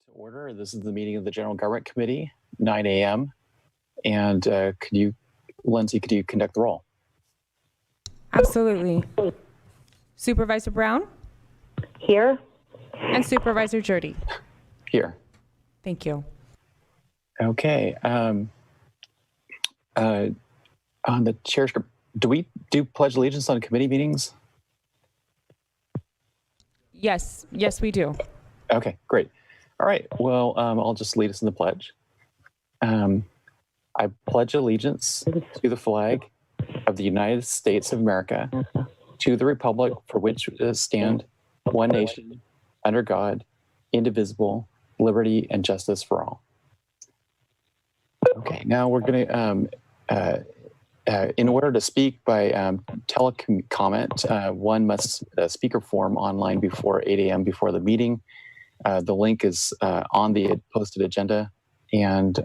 To order. This is the meeting of the General Government Committee, 9 a.m. And Lindsay, could you conduct the roll? Absolutely. Supervisor Brown? Here. And Supervisor Jurdy? Here. Thank you. Okay. On the chair script, do we do pledge allegiance on committee meetings? Yes, we do. Okay, great. All right, well, I'll just lead us in the pledge. I pledge allegiance to the flag of the United States of America, to the republic for which it stands, one nation, under God, indivisible, liberty and justice for all. Okay, now we're going to, in order to speak by telecomment, one must speaker form online before 8 a.m. before the meeting. The link is on the posted agenda. And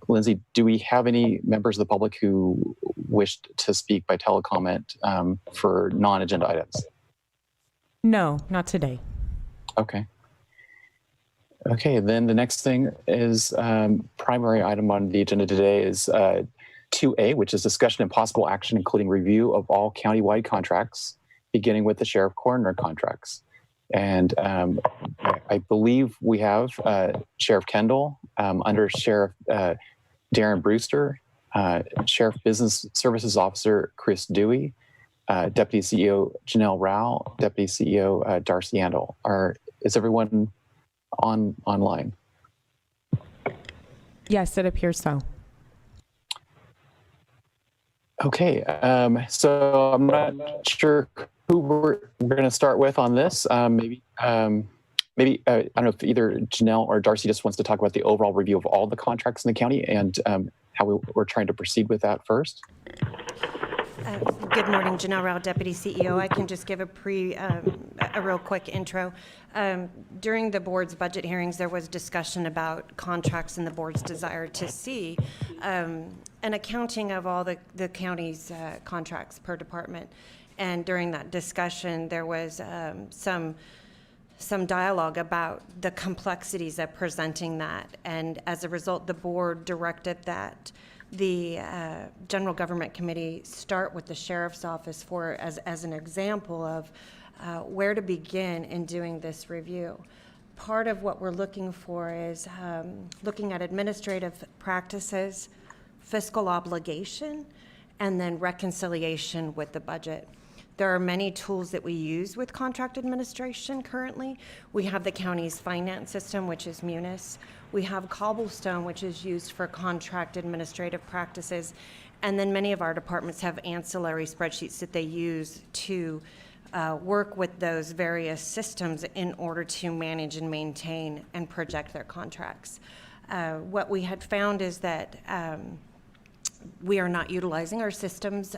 Lindsay, do we have any members of the public who wished to speak by telecomment for non-agenda items? No, not today. Okay. Okay, then the next thing is primary item on the agenda today is 2A, which is discussion and possible action, including review of all countywide contracts, beginning with the sheriff coroner contracts. And I believe we have Sheriff Kendall, under Sheriff Darren Brewster, Sheriff Business Services Officer Chris Dewey, Deputy CEO Janelle Rao, Deputy CEO Darcy Andel. Is everyone online? Yes, it appears so. Okay, so I'm not sure who we're going to start with on this. Maybe I don't know if either Janelle or Darcy just wants to talk about the overall review of all the contracts in the county and how we're trying to proceed with that first. Good morning, Janelle Rao, Deputy CEO. I can just give a real quick intro. During the board's budget hearings, there was discussion about contracts and the board's desire to see an accounting of all the county's contracts per department. And during that discussion, there was some dialogue about the complexities of presenting that. And as a result, the board directed that the General Government Committee start with the Sheriff's Office as an example of where to begin in doing this review. Part of what we're looking for is looking at administrative practices, fiscal obligation, and then reconciliation with the budget. There are many tools that we use with contract administration currently. We have the county's finance system, which is Munis. We have Cobblestone, which is used for contract administrative practices. And then many of our departments have ancillary spreadsheets that they use to work with those various systems in order to manage and maintain and project their contracts. What we had found is that we are not utilizing our systems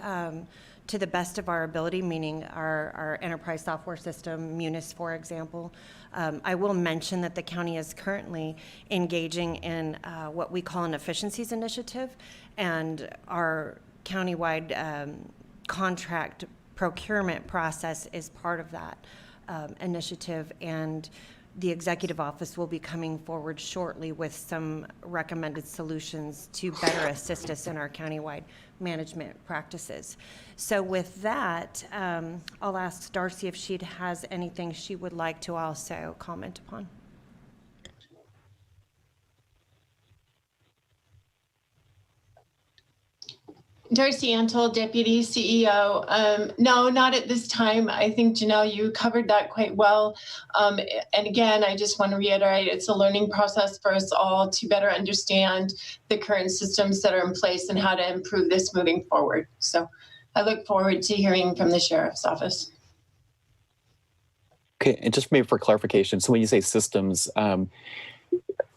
to the best of our ability, meaning our enterprise software system, Munis, for example. I will mention that the county is currently engaging in what we call an efficiencies initiative, and our countywide contract procurement process is part of that initiative, and the executive office will be coming forward shortly with some recommended solutions to better assist us in our countywide management practices. So with that, I'll ask Darcy if she has anything she would like to also comment upon. Darcy Andel, Deputy CEO. No, not at this time. I think, Janelle, you covered that quite well. And again, I just want to reiterate, it's a learning process for us all to better understand the current systems that are in place and how to improve this moving forward. So I look forward to hearing from the Sheriff's Office. Okay, and just maybe for clarification, so when you say systems,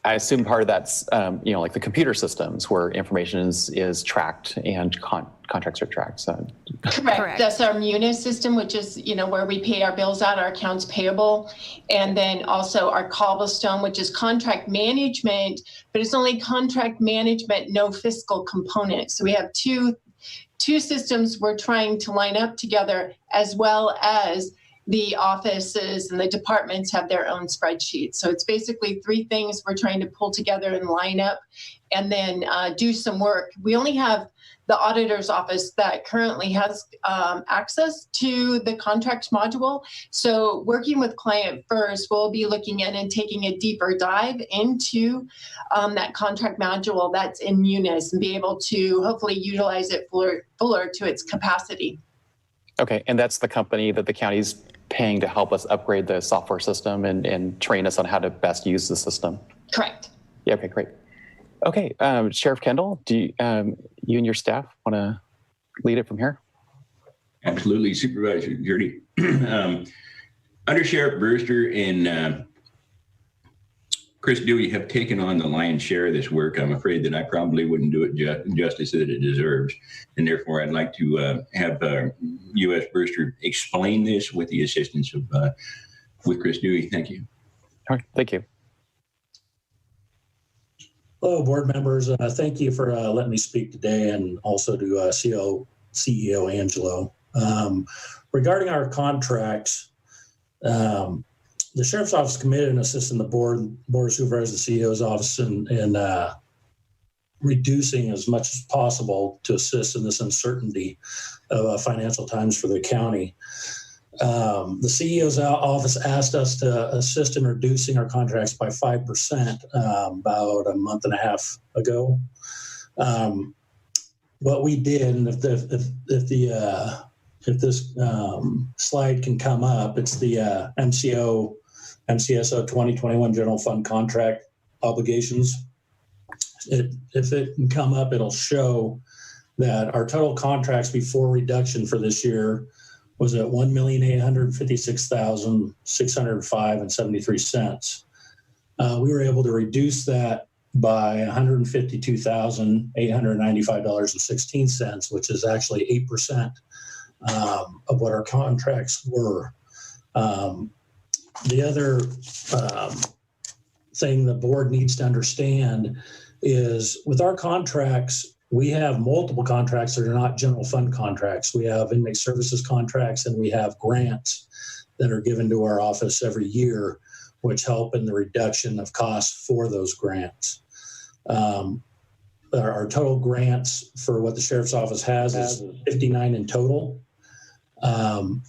I assume part of that's, like the computer systems where information is tracked and contracts are tracked. So. Correct. That's our Munis system, which is, where we pay our bills out, our accounts payable. And then also our Cobblestone, which is contract management, but it's only contract management, no fiscal component. So we have two systems we're trying to line up together, as well as the offices and the departments have their own spreadsheets. So it's basically 3 things we're trying to pull together and line up and then do some work. We only have the auditor's office that currently has access to the contract module. So working with client first, we'll be looking in and taking a deeper dive into that contract module that's in Munis and be able to hopefully utilize it fuller to its capacity. Okay, and that's the company that the county's paying to help us upgrade the software system and train us on how to best use the system. Correct. Yeah, okay, great. Okay, Sheriff Kendall, do you and your staff want to lead it from here? Absolutely, Supervisor Jurdy. Under Sheriff Brewster and Chris Dewey have taken on the lion's share of this work. I'm afraid that I probably wouldn't do it justice that it deserves. And therefore, I'd like to have U.S. Brewster explain this with the assistance of with Chris Dewey. Thank you. All right, thank you. Hello, board members. Thank you for letting me speak today, and also to CEO Angelo. Regarding our contracts, the Sheriff's Office committed and assisting the Board of Supervisors, the CEO's office in reducing as much as possible to assist in this uncertainty of financial times for the county. The CEO's office asked us to assist in reducing our contracts by 5% about a month and a half ago. What we did, and if this slide can come up, it's the MCSO 2021 General Fund contract obligations. If it can come up, it'll show that our total contracts before reduction for this year was at $1,856,605.73. We were able to reduce that by $152,895.16, which is actually 8% of what our contracts were. The other thing the board needs to understand is with our contracts, we have multiple contracts that are not general fund contracts. We have inmate services contracts, and we have grants that are given to our office every year, which help in the reduction of costs for those grants. Our total grants for what the Sheriff's Office has is 59 in total. I'm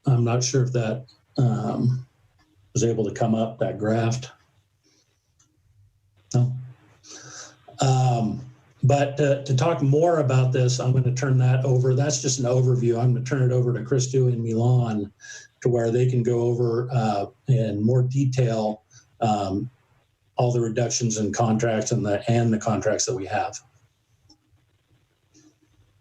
not sure if that was able to come up, that graph. No. But to talk more about this, I'm going to turn that over. That's just an overview. I'm going to turn it over to Chris Dewey and Milan to where they can go over in more detail all the reductions in contracts and the contracts that we have.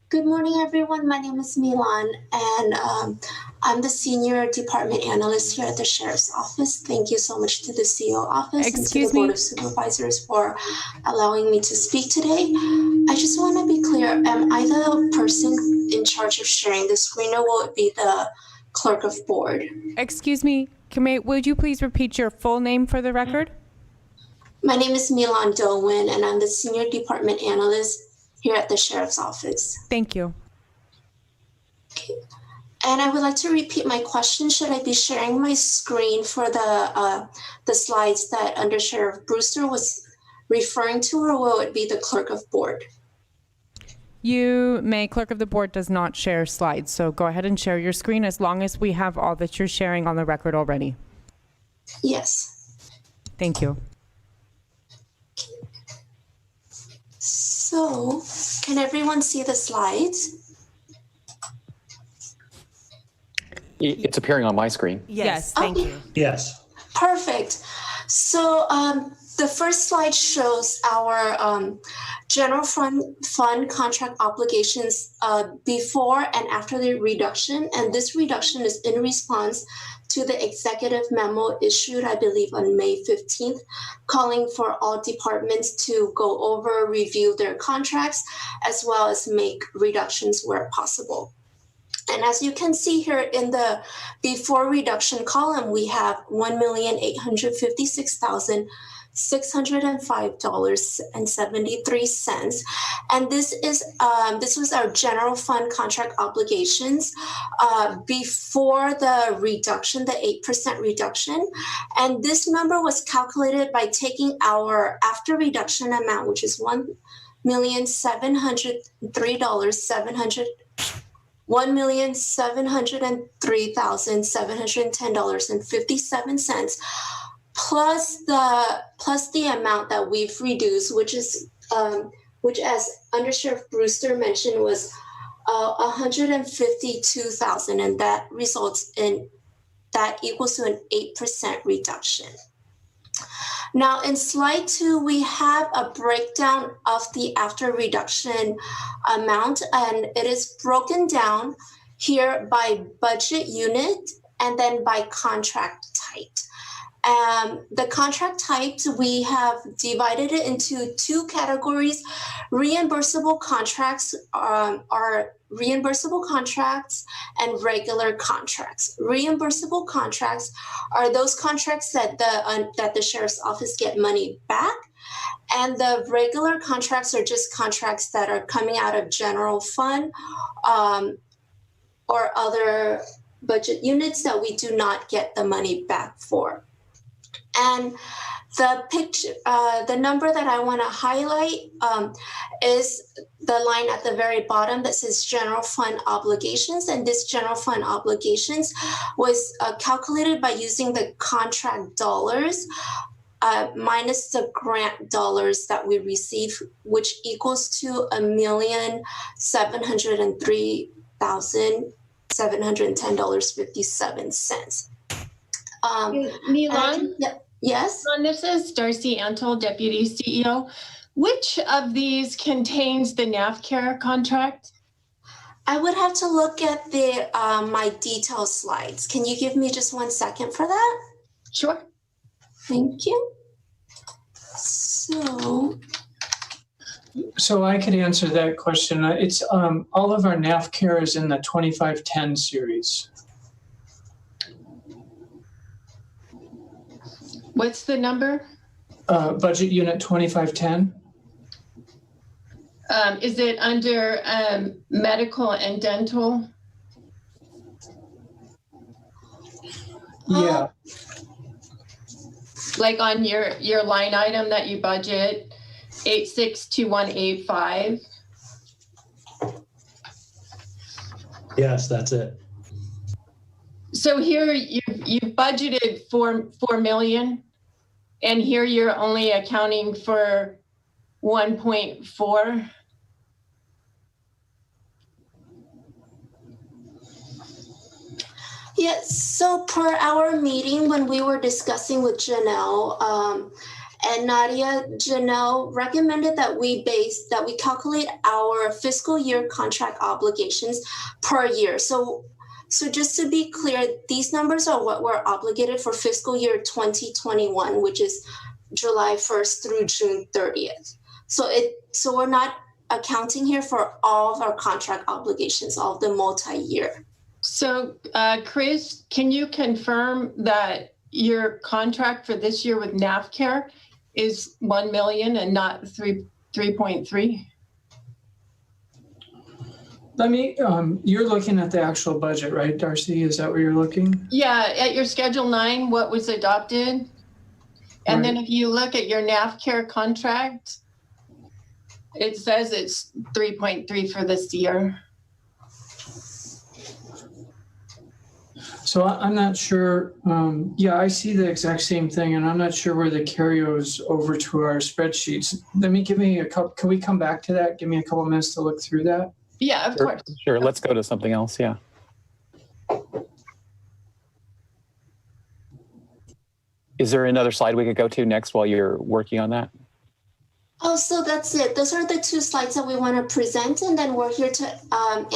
Good morning, everyone. My name is Milan, and I'm the Senior Department Analyst here at the Sheriff's Office. Thank you so much to the CEO office and to the Board of Supervisors for allowing me to speak today. I just want to be clear, am I the person in charge of sharing the screen, or will it be the clerk of board? Excuse me, would you please repeat your full name for the record? My name is Milan Dolwin, and I'm the Senior Department Analyst here at the Sheriff's Office. Thank you. Okay. And I would like to repeat my question. Should I be sharing my screen for the slides that Under Sheriff Brewster was referring to, or will it be the clerk of board? You may. Clerk of the board does not share slides, so go ahead and share your screen as long as we have all that you're sharing on the record already. Yes. Thank you. So, can everyone see the slides? It's appearing on my screen. Yes. Thank you. Yes. Perfect. So, the first slide shows our general fund contract obligations before and after the reduction. And this reduction is in response to the executive memo issued, I believe, on May 15th, calling for all departments to go over, review their contracts, as well as make reductions where possible. And as you can see here in the before reduction column, we have $1,856,605.73, and this was our general fund contract obligations before the reduction, the 8% reduction, and this number was calculated by taking our after reduction amount, which is $1,703,710.57 plus the amount that we've reduced, which as Undersheriff Brewster mentioned was $152,000, and that equals to an 8% reduction. Now in slide 2, we have a breakdown of the after reduction amount, and it is broken down here by budget unit and then by contract type. The contract types, we have divided it into 2 categories. Reimbursable contracts are reimbursable contracts and regular contracts. Reimbursable contracts are those contracts that the sheriff's office get money back, and the regular contracts are just contracts that are coming out of general fund or other budget units that we do not get the money back for. And the picture, the number that I want to highlight is the line at the very bottom that says general fund obligations. And this general fund obligations was calculated by using the contract dollars minus the grant dollars that we receive, which equals to $1,703,710.57. Milan? Yes? This is Darcy Antle, Deputy CEO. Which of these contains the NAFCARE contract? I would have to look at the my detail slides. Can you give me just 1 second for that? Sure. Thank you. So I could answer that question. It's all of our NAFCARE is in the 2510 series. What's the number? Budget unit 2510. Is it under medical and dental? Yeah. Like on your line item that you budget, 862185. Yes, that's it. So here you budgeted $4 million, and here you're only accounting for 1.4. Yes, so per our meeting when we were discussing with Janelle and Nadia, Janelle recommended that we calculate our fiscal year contract obligations per year. So just to be clear, these numbers are what we're obligated for fiscal year 2021, which is July 1st through June 30th. So we're not accounting here for all of our contract obligations, all of the multi-year. So Chris, can you confirm that your contract for this year with NAFCARE is $1 million and not 3.3? Let me, you're looking at the actual budget, right, Darcy? Is that where you're looking? Yeah, at your Schedule 9, what was adopted? And then if you look at your NAFCARE contract, it says it's 3.3 for this year. So I'm not sure. Yeah, I see the exact same thing, and I'm not sure where the carryovers over to our spreadsheets. Give me a couple. Can we come back to that? Give me a couple minutes to look through that. Yeah, of course. Sure. Let's go to something else. Yeah. Is there another slide we could go to next while you're working on that? Oh, so that's it. Those are the 2 slides that we want to present, and then we're here to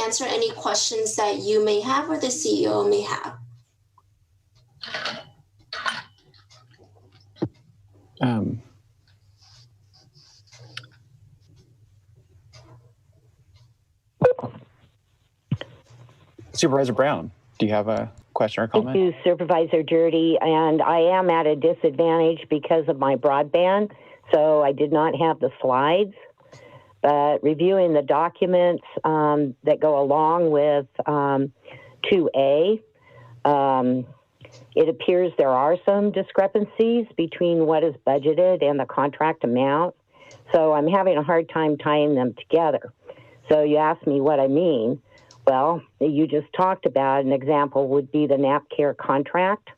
answer any questions that you may have or the CEO may have. Supervisor Brown, do you have a question or comment? Thank you, Supervisor Jurdy. And I am at a disadvantage because of my broadband, so I did not have the slides. But reviewing the documents that go along with 2A, it appears there are some discrepancies between what is budgeted and the contract amount. So I'm having a hard time tying them together. So you asked me what I mean. Well, you just talked about an example would be the NAPCare contract.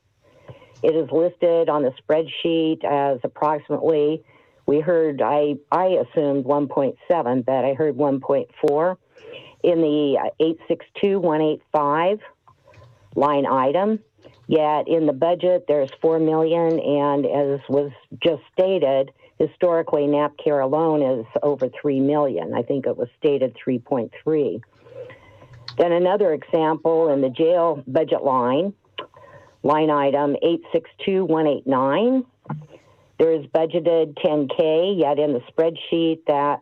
It is listed on the spreadsheet as approximately, we heard, I assumed 1.7, but I heard 1.4 in the 862185 line item. Yet in the budget, there's $4 million, and as was just stated, historically, NAPCare alone is over $3 million. I think it was stated 3.3. Then another example in the jail budget line item 862189. There is budgeted 10K, yet in the spreadsheet that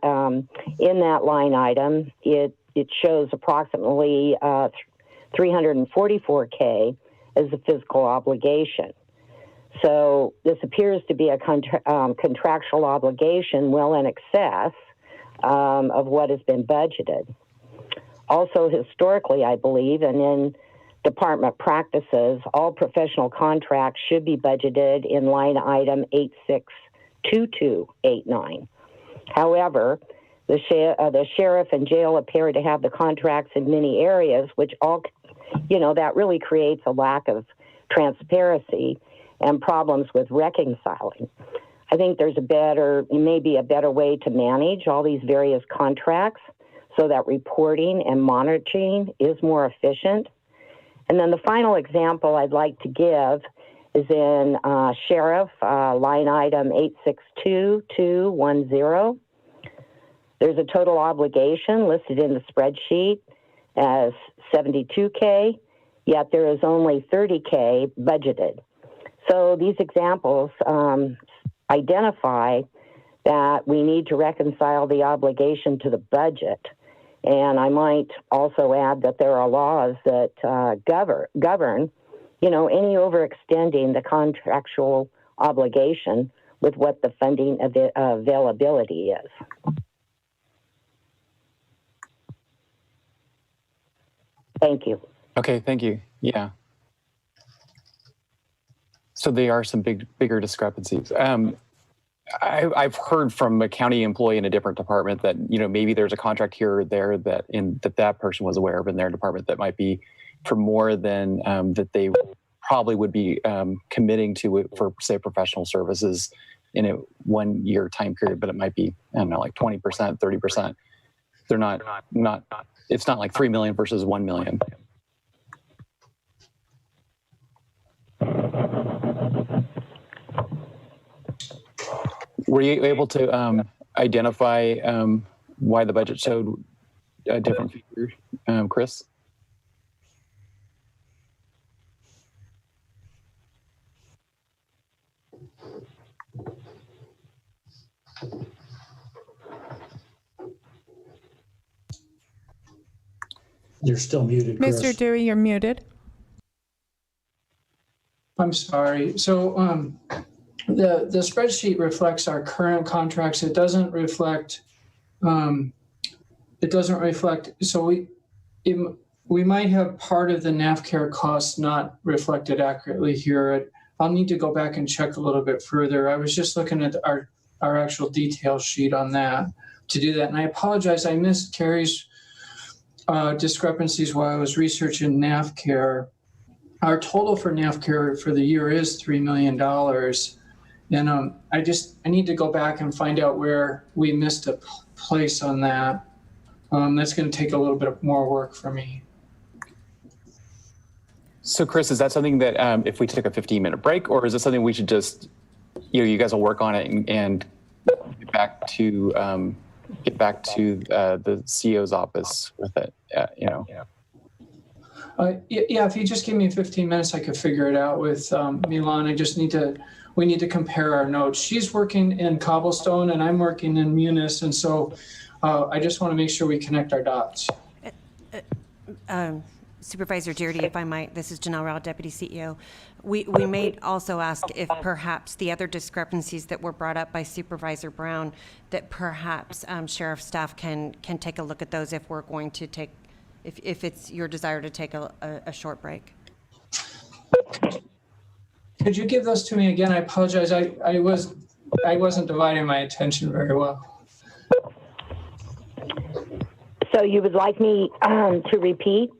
in that line item, it shows approximately 344K as a physical obligation. So this appears to be a contractual obligation well in excess of what has been budgeted. Also, historically, I believe, and in department practices, all professional contracts should be budgeted in line item 862289. However, the sheriff and jail appear to have the contracts in many areas, which all, that really creates a lack of transparency and problems with reconciling. I think there's maybe a better way to manage all these various contracts so that reporting and monitoring is more efficient. And then the final example I'd like to give is in sheriff, line item 862210. There's a total obligation listed in the spreadsheet as 72K, yet there is only 30K budgeted. So these examples identify that we need to reconcile the obligation to the budget. And I might also add that there are laws that govern, any overextending the contractual obligation with what the funding availability is. Thank you. Okay, thank you. Yeah. So there are some bigger discrepancies. I've heard from a county employee in a different department that maybe there's a contract here or there that person was aware of in their department that might be for more than that they probably would be committing to it for, say, professional services in a 1 year time period, but it might be, I don't know, like 20%, 30%. They're not. It's not like 3 million versus 1 million. Were you able to identify why the budget showed a different figure, Chris? You're still muted, Chris. Mr. Dewey, you're muted. I'm sorry. So the spreadsheet reflects our current contracts. It doesn't reflect. So we might have part of the NAFCare costs not reflected accurately here. I'll need to go back and check a little bit further. I was just looking at our actual detail sheet on that to do that. And I apologize. I missed Carrie's discrepancies while I was researching NAFCare. Our total for NAFCare for the year is $3 million. And I need to go back and find out where we missed a place on that. That's going to take a little bit more work for me. So Chris, is that something that if we took a 15-minute break, or is it something we should just, you guys will work on it and get back to the CEO's office with it, Yeah, if you just give me 15 minutes, I could figure it out with Milan. We need to compare our notes. She's working in Cobblestone and I'm working in Munis. And so I just want to make sure we connect our dots. Supervisor Girardi, if I might, this is Janelle Rao, Deputy CEO. We may also ask if perhaps the other discrepancies that were brought up by Supervisor Brown, that perhaps Sheriff staff can take a look at those if we're going to take, if it's your desire to take a short break. Could you give those to me again? I apologize. I wasn't dividing my attention very well. So you would like me to repeat?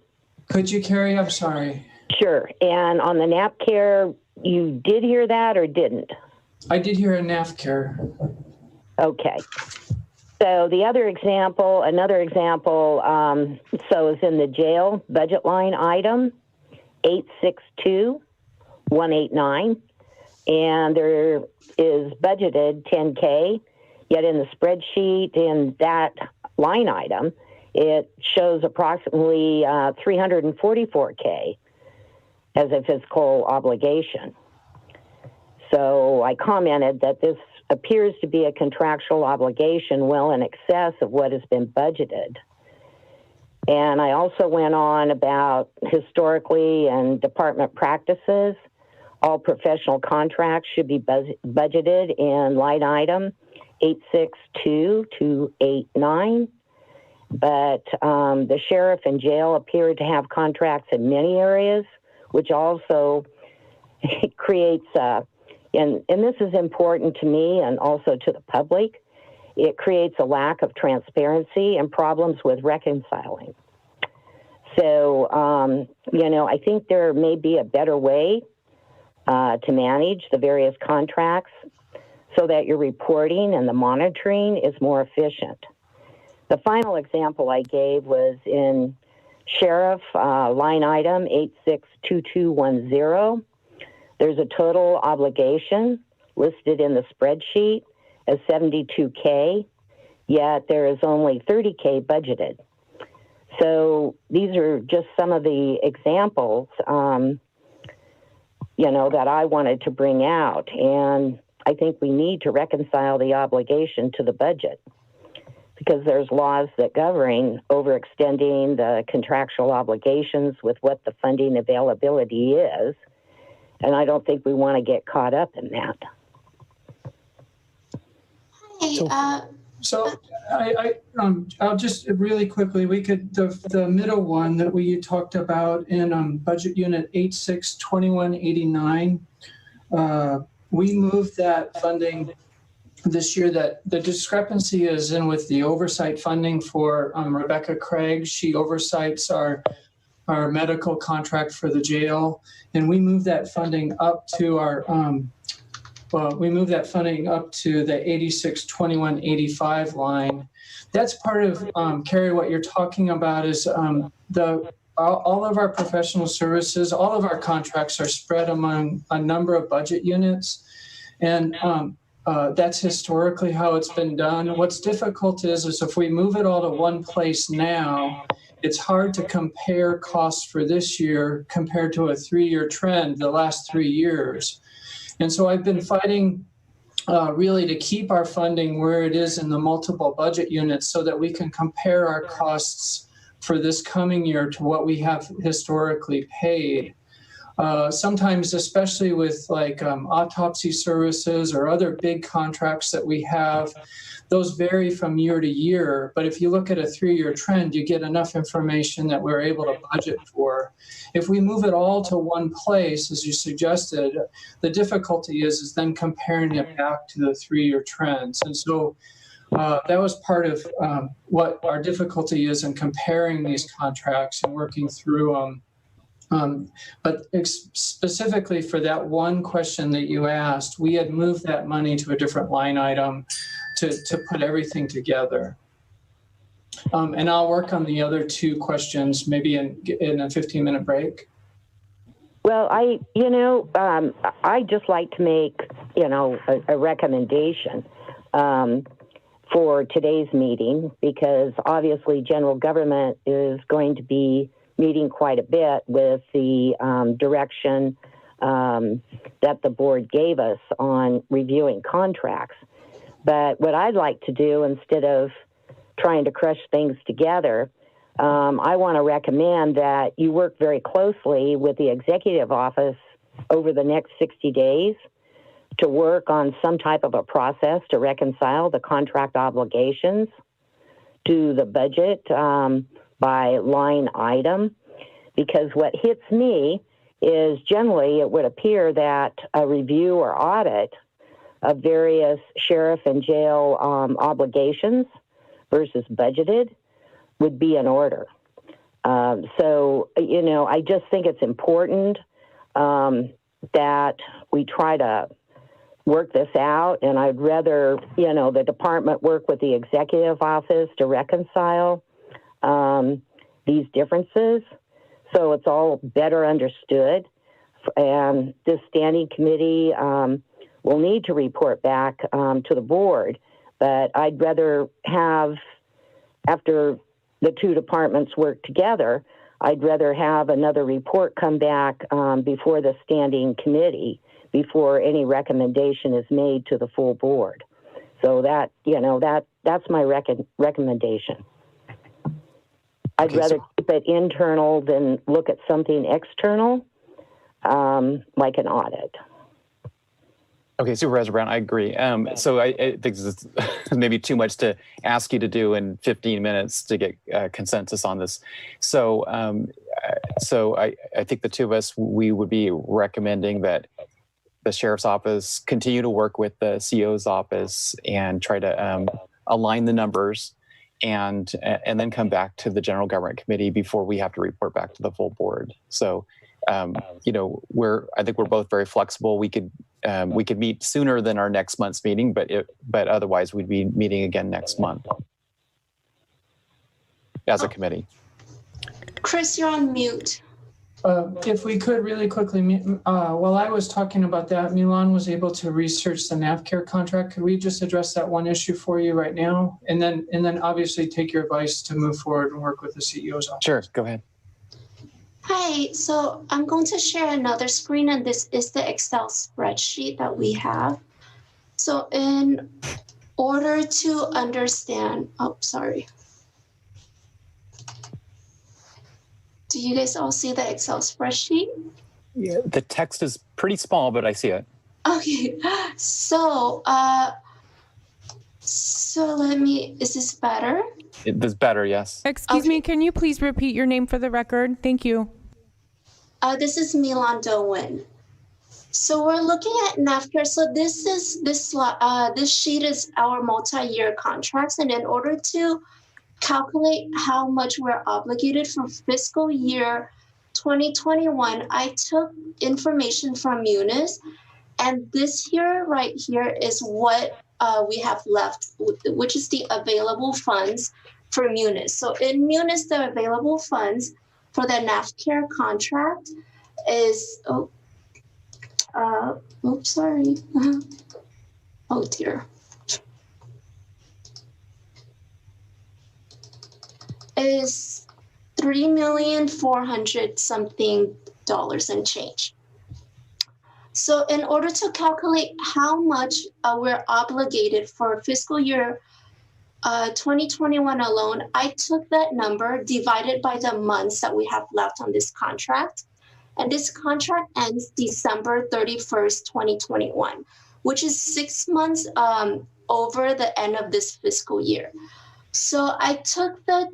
Could you, Carrie? I'm sorry. Sure. And on the nap care, you did hear that or didn't? I did hear a NAF care. Okay. So the other example, another example, so is in the jail budget line item, 862-189, and there is budgeted 10K, yet in the spreadsheet in that line item, it shows approximately 344K as a fiscal obligation. So I commented that this appears to be a contractual obligation well in excess of what has been budgeted. And I also went on about historically and department practices. All professional contracts should be budgeted in line item 862-289. But the sheriff and jail appear to have contracts in many areas, which also creates, and this is important to me and also to the public, it creates a lack of transparency and problems with reconciling. So, I think there may be a better way to manage the various contracts so that your reporting and the monitoring is more efficient. The final example I gave was in Sheriff line item 862210. There's a total obligation listed in the spreadsheet as 72K, yet there is only 30K budgeted. So these are just some of the examples, that I wanted to bring out. And I think we need to reconcile the obligation to the budget, because there's laws that govern overextending the contractual obligations with what the funding availability is. And I don't think we want to get caught up in that. Hey, So I'll just really quickly, we could, the middle one that we talked about in budget unit 862189, we moved that funding this year. That the discrepancy is in with the oversight funding for Rebecca Craig. She oversights our medical contract for the jail, and we moved that funding up to our we moved that funding up to the 862185 line. That's part of Carrie, what you're talking about is all of our professional services, all of our contracts are spread among a number of budget units, and that's historically how it's been done. What's difficult is if we move it all to one place now, it's hard to compare costs for this year compared to a 3-year trend, the last 3 years. And so I've been fighting really to keep our funding where it is in the multiple budget units so that we can compare our costs for this coming year to what we have historically paid. Sometimes, especially with like autopsy services or other big contracts that we have, those vary from year to year. But if you look at a 3-year trend, you get enough information that we're able to budget for. If we move it all to one place, as you suggested, the difficulty is then comparing it back to the 3-year trends. And so that was part of what our difficulty is in comparing these contracts and working through them. But specifically for that one question that you asked, we had moved that money to a different line item to put everything together. And I'll work on the other two questions maybe in a 15-minute break. Well, I just like to make, a recommendation for today's meeting, because obviously general government is going to be meeting quite a bit with the direction that the board gave us on reviewing contracts. But what I'd like to do, instead of trying to crush things together, I want to recommend that you work very closely with the executive office over the next 60 days to work on some type of a process to reconcile the contract obligations to the budget by line item. Because what hits me is generally it would appear that a review or audit of various sheriff and jail obligations versus budgeted would be in order. So, I just think it's important that we try to work this out, and I'd rather, the department work with the executive office to reconcile these differences so it's all better understood. And this standing committee will need to report back to the board, but I'd rather have, after the two departments work together, I'd rather have another report come back before the standing committee before any recommendation is made to the full board. So that's my recommendation. I'd rather keep it internal than look at something external, like an audit. Okay, Supervisor Brown, I agree. So I think this is maybe too much to ask you to do in 15 minutes to get consensus on this. So, I think the two of us, we would be recommending that the sheriff's office continue to work with the CO's office and try to align the numbers, and then come back to the General Government Committee before we have to report back to the full board. So, I think we're both very flexible. We could meet sooner than our next month's meeting, but otherwise we'd be meeting again next month as a committee. Chris, you're on mute. If we could really quickly, while I was talking about that, Milan was able to research the NAVCare contract. Could we just address that one issue for you right now? And then obviously take your advice to move forward and work with the CEO's office. Sure, go ahead. Hi, so I'm going to share another screen, and this is the Excel spreadsheet that we have. So in order to understand, do you guys all see the Excel spreadsheet? Yeah, the text is pretty small, but I see it. Okay, so is this better? It's better, yes. Excuse me, can you please repeat your name for the record? Thank you. This is Milan Dowen. So we're looking at NAVCare. So this sheet is our multi-year contracts, and in order to calculate how much we're obligated for fiscal year 2021, I took information from Munis, and this here right here is what we have left, which is the available funds for Munis. So in Munis, the available funds for the NAVCare contract is, sorry. Oh dear. Is $3,400,000 something and change. So in order to calculate how much we're obligated for fiscal year 2021 alone, I took that number divided by the months that we have left on this contract. And this contract ends December 31st, 2021, which is 6 months over the end of this fiscal year. So I took the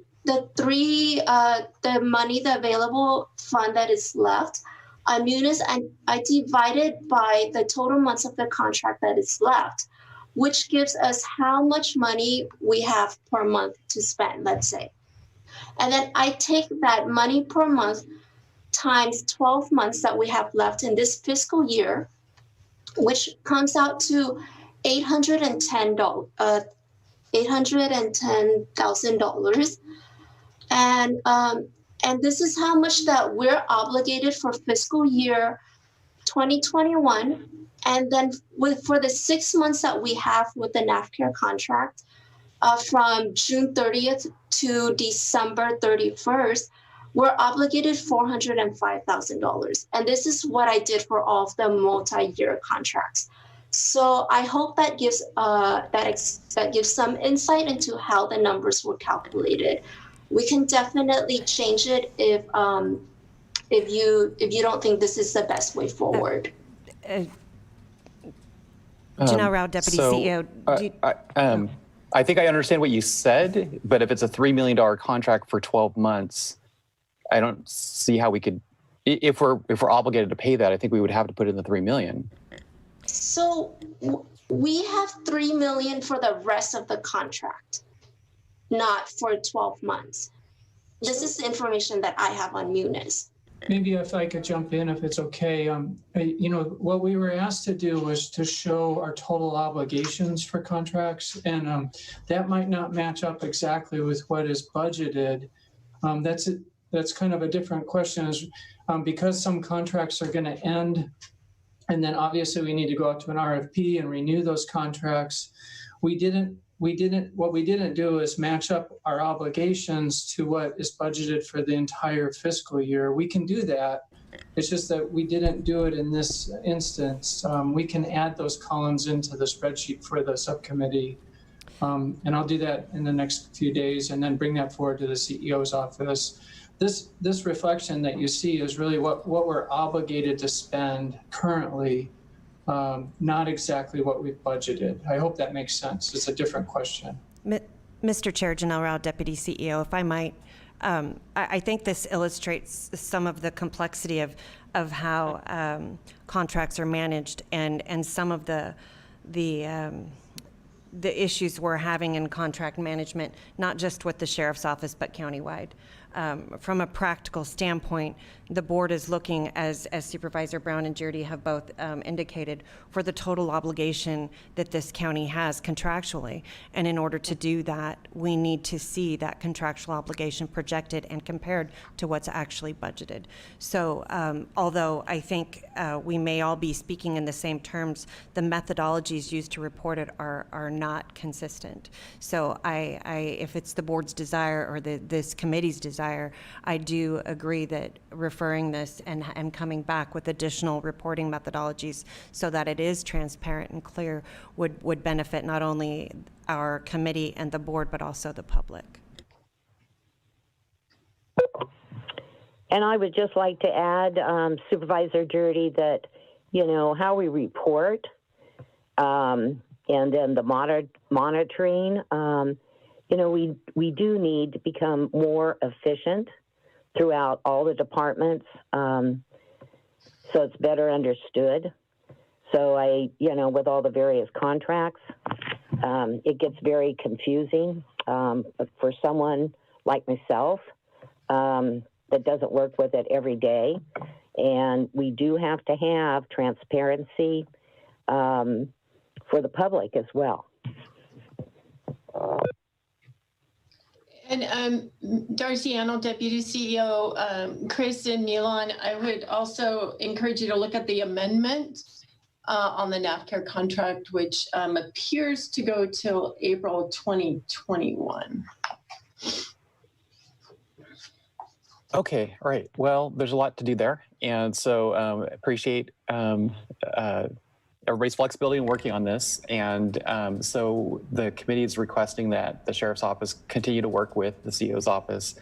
money, the available fund that is left on Munis, and I divided by the total months of the contract that is left, which gives us how much money we have per month to spend, let's say. And then I take that money per month times 12 months that we have left in this fiscal year, which comes out to $810,000. And this is how much that we're obligated for fiscal year 2021. And then for the 6 months that we have with the NAVCare contract, from June 30th to December 31st, we're obligated $405,000. And this is what I did for all of the multi-year contracts. So I hope that gives that gives some insight into how the numbers were calculated. We can definitely change it if you don't think this is the best way forward. Janelle Rao, Deputy CEO. I think I understand what you said, but if it's a $3 million contract for 12 months, I don't see how we could, if we're obligated to pay that, I think we would have to put in the $3 million. So we have $3 million for the rest of the contract, not for 12 months. This is the information that I have on Munis. Maybe if I could jump in, if it's okay. What we were asked to do was to show our total obligations for contracts, and that might not match up exactly with what is budgeted. That's kind of a different question, because some contracts are going to end, and then obviously we need to go out to an RFP and renew those contracts. What we didn't do is match up our obligations to what is budgeted for the entire fiscal year. We can do that. It's just that we didn't do it in this instance. We can add those columns into the spreadsheet for the subcommittee. And I'll do that in the next few days and then bring that forward to the CEO's office. This reflection that you see is really what we're obligated to spend currently. Not exactly what we've budgeted. I hope that makes sense. It's a different question. Mr. Chair, Janelle Rao, Deputy CEO, if I might, I think this illustrates some of the complexity of how contracts are managed and some of the issues we're having in contract management, not just with the Sheriff's Office, but countywide. From a practical standpoint, the board is looking, as Supervisor Brown and Judy have both indicated, for the total obligation that this county has contractually. And in order to do that, we need to see that contractual obligation projected and compared to what's actually budgeted. So although I think we may all be speaking in the same terms, the methodologies used to report it are not consistent. So if it's the board's desire or this committee's desire, I do agree that referring this and coming back with additional reporting methodologies so that it is transparent and clear would benefit not only our committee and the board, but also the public. And I would just like to add, Supervisor Judy, that, how we report and then the monitoring, we do need to become more efficient throughout all the departments, so it's better understood. So with all the various contracts, it gets very confusing for someone like myself that doesn't work with it every day. And we do have to have transparency for the public as well. And Darcy Arnold, Deputy CEO, Chris and Milan, I would also encourage you to look at the amendment on the NAFCARE contract, which appears to go till April 2021. Okay, all right. Well, there's a lot to do there. And so appreciate everybody's flexibility in working on this. And so the committee is requesting that the Sheriff's Office continue to work with the CEO's office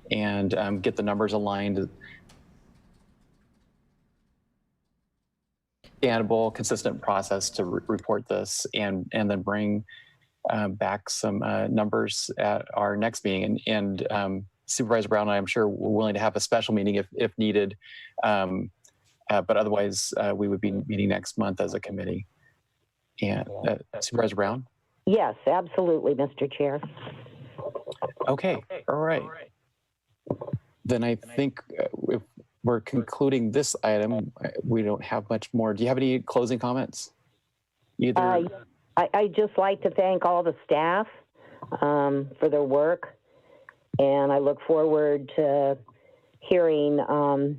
and get the numbers aligned. Understandable, consistent process to report this and then bring back some numbers at our next meeting. And Supervisor Brown and I, I'm sure we're willing to have a special meeting if needed. But otherwise, we would be meeting next month as a committee. And Supervisor Brown? Yes, absolutely, Mr. Chair. Okay, all right. Then I think if we're concluding this item, we don't have much more. Do you have any closing comments? I'd just like to thank all the staff for their work. And I look forward to hearing, how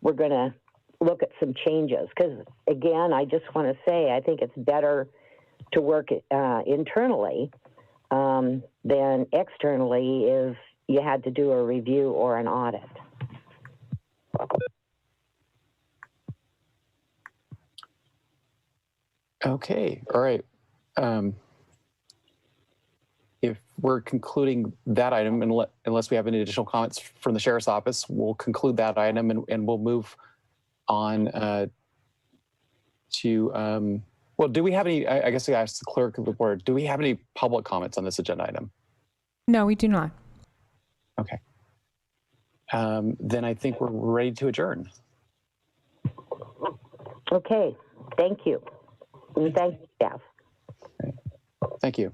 we're going to look at some changes. Because, again, I just want to say I think it's better to work internally than externally if you had to do a review or an audit. Okay, all right. if we're concluding that item, unless we have any additional comments from the Sheriff's Office, we'll conclude that item and we'll move on to, well, do we have any, I guess I asked the clerk of the board, do we have any public comments on this agenda item? No, we do not. Okay. Then I think we're ready to adjourn. Okay, thank you. And thank you, staff. Thank you.